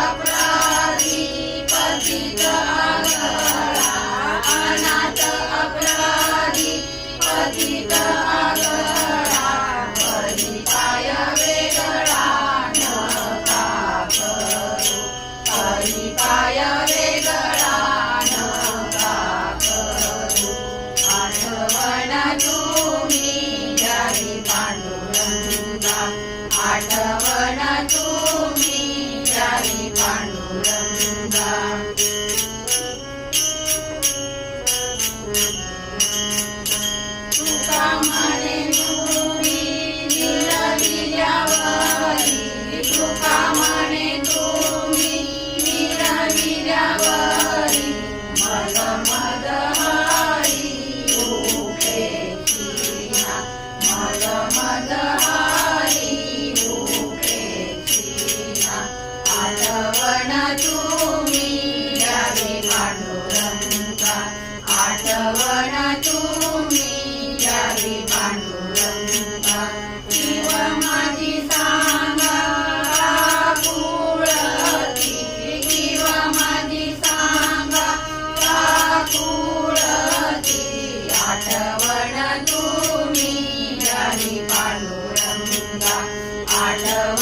अपराधी पतित आगळा अनाथ अपराधी पतित आगळा परिपाय वेगळा नका करू परिपाय वेगळा नका करू आठवण तुम्ही घ्यावी पांडुरंगा आठवण तुम्ही घ्यावी पांडुरंगा तुका म्हणे तुम्ही निरविल्यावरी तुका म्हणे तुम्ही निरविल्यावरी मद मद हरी उपेक्षिणा मद मद हरी उपेक्षिणा आठवण तुम्ही घ्यावी पांडुरंगा आठवण तुम्ही घ्यावी पांडुरंगा जीव माझी सांगा कुळती जीव माझी सांगा कुळती आठवण तुम्ही घ्यावी पांडुरंगा आठवण